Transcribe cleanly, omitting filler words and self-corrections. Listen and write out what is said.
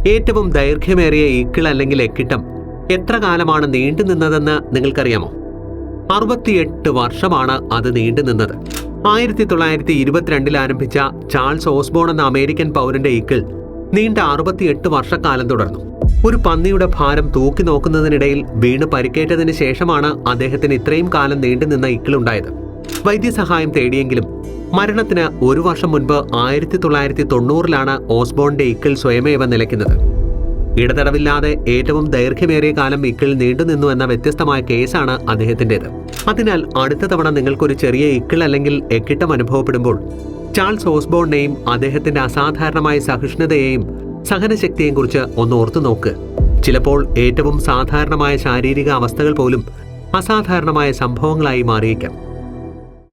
ഏറ്റവും ദൈർഘ്യമേറിയ ഇക്കിൾ അല്ലെങ്കിൽ എക്കിട്ടം എത്ര കാലമാണ് നീണ്ടുനിന്നതെന്ന് നിങ്ങൾക്കറിയാമോ? 68 വർഷമാണ് അത് നീണ്ടുനിന്നത്. 1922 ആരംഭിച്ച ചാൾസ് ഓസ്ബോൺ എന്ന അമേരിക്കൻ പൗരന്റെ ഇക്കിൾ നീണ്ട 68 വർഷക്കാലം തുടർന്നു. ഒരു പന്നിയുടെ ഭാരം തൂക്കി നോക്കുന്നതിനിടയിൽ വീണ് പരിക്കേറ്റതിന് ശേഷമാണ് അദ്ദേഹത്തിന് ഇത്രയും കാലം നീണ്ടുനിന്ന ഇക്കിളുണ്ടായത്. വൈദ്യസഹായം തേടിയെങ്കിലും മരണത്തിന് 1 വർഷം മുൻപ് 1990 ഓസ്ബോണിന്റെ ഇക്കിൾ സ്വയമേവ നിലയ്ക്കുന്നത്. ഇടതടവില്ലാതെ ഏറ്റവും ദൈർഘ്യമേറിയ കാലം ഇക്കിൾ നീണ്ടുനിന്നു എന്ന വ്യത്യസ്തമായ കേസാണ് അദ്ദേഹത്തിൻ്റെത്. അതിനാൽ അടുത്ത തവണ നിങ്ങൾക്കൊരു ചെറിയ ഇക്കിൾ അല്ലെങ്കിൽ എക്കിട്ടം അനുഭവപ്പെടുമ്പോൾ ചാൾസ് ഓസ്ബോണിനെയും അദ്ദേഹത്തിന്റെ അസാധാരണമായ സഹിഷ്ണുതയെയും സഹനശക്തിയെയും കുറിച്ച് ഒന്ന് ഓർത്തു നോക്ക്. ചിലപ്പോൾ ഏറ്റവും സാധാരണമായ ശാരീരിക അവസ്ഥകൾ പോലും അസാധാരണമായ സംഭവങ്ങളായി മാറിയേക്കാം.